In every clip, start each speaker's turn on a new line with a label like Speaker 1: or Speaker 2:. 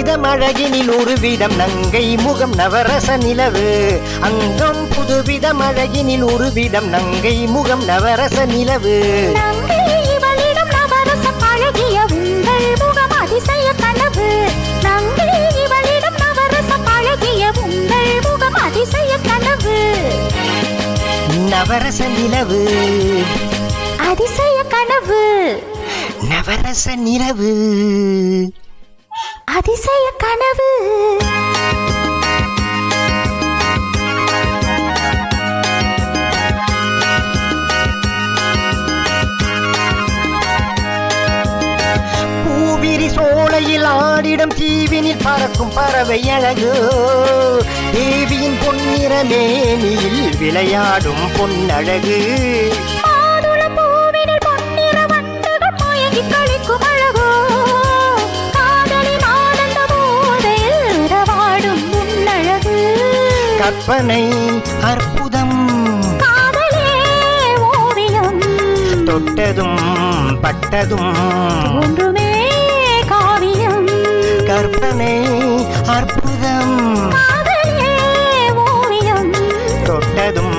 Speaker 1: புதுவிதம் அழகினில் ஒரு விதம் நங்கை முகம் நவரச நிலவு. அங்கம் புதுவிதம் அழகினில் ஒரு விதம் நங்கை முகம் நவரச நிலவு.
Speaker 2: இவளிடம் நவரசம் அழகிய உங்கள் முகம் அதிசய கனவு. நங்கை இவளிடம் நவரசம் அழகிய உங்கள் முகம் அதிசய கனவு.
Speaker 1: நவரச நிலவு
Speaker 2: அதிசய கனவு.
Speaker 1: நவரச நிலவு
Speaker 2: அதிசய கனவு.
Speaker 1: பூவிரி சோலையில் ஆடிடம் தீவினில் பறக்கும் பறவை அழகு. தேவியின் பொன்னிற மேனியில் விளையாடும் பொன்னழகு. கற்பனை அற்புதம்
Speaker 2: காதலே ஓவியம்.
Speaker 1: தொட்டதும் பட்டதும்
Speaker 2: ஒன்றுமே காவியம்.
Speaker 1: கற்பனை அற்புதம்
Speaker 2: காதலே ஓவியம்.
Speaker 1: தொட்டதும்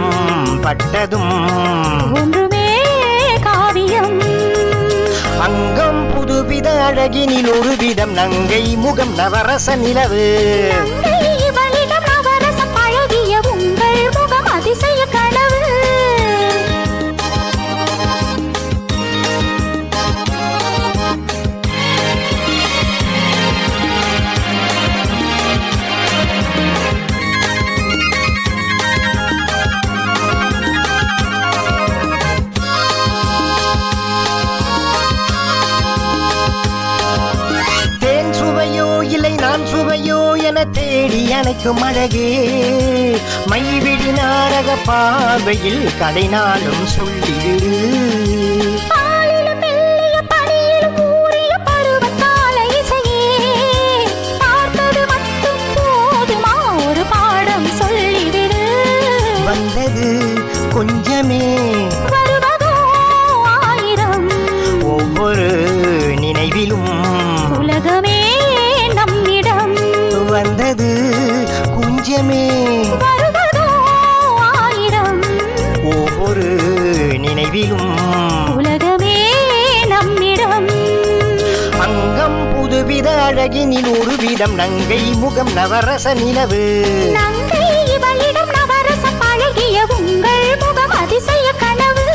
Speaker 1: பட்டதும்
Speaker 2: ஒன்றுமே காவியம்.
Speaker 1: அங்கம் புதுவித அழகினில் ஒரு விதம் நங்கை முகம் நவரச நிலவு.
Speaker 2: உங்கள் முகம் அதிசய கனவு.
Speaker 1: தேன் சுவையோ இல்லை நான் சுவையோ என தேடி அணைக்கும் அழகே. மைவிடி நாடக பார்வையில் கதை நாளும் சொல்லிவிடு.
Speaker 2: பாலிலும் மெல்லிய பனியிலும் ஊறிய பருவகால இசையே. பார்த்தது மட்டும் போதுமா ஒரு பாடம் சொல்லிவிடு.
Speaker 1: வந்தது கொஞ்சமே
Speaker 2: வருவதோ ஆயிரம்.
Speaker 1: ஒவ்வொரு நினைவிலும்
Speaker 2: உலகமே நம்மிடம்.
Speaker 1: வந்தது கொஞ்சமே
Speaker 2: வருவதோ ஆயிரம்.
Speaker 1: ஒவ்வொரு நினைவிலும்
Speaker 2: உலகமே நம்மிடம்.
Speaker 1: அங்கம் புதுவித அழகினில் ஒரு விதம் நங்கை முகம் நவரச நிலவு.
Speaker 2: நங்கை இவளிடம் நவரசம் அழகிய உங்கள் முகம் அதிசய கனவு.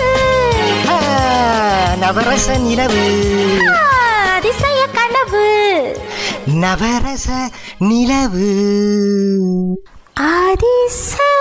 Speaker 1: நவரச நிலவு
Speaker 2: அதிசய கனவு.
Speaker 1: நவரச நிலவு
Speaker 2: அதிசய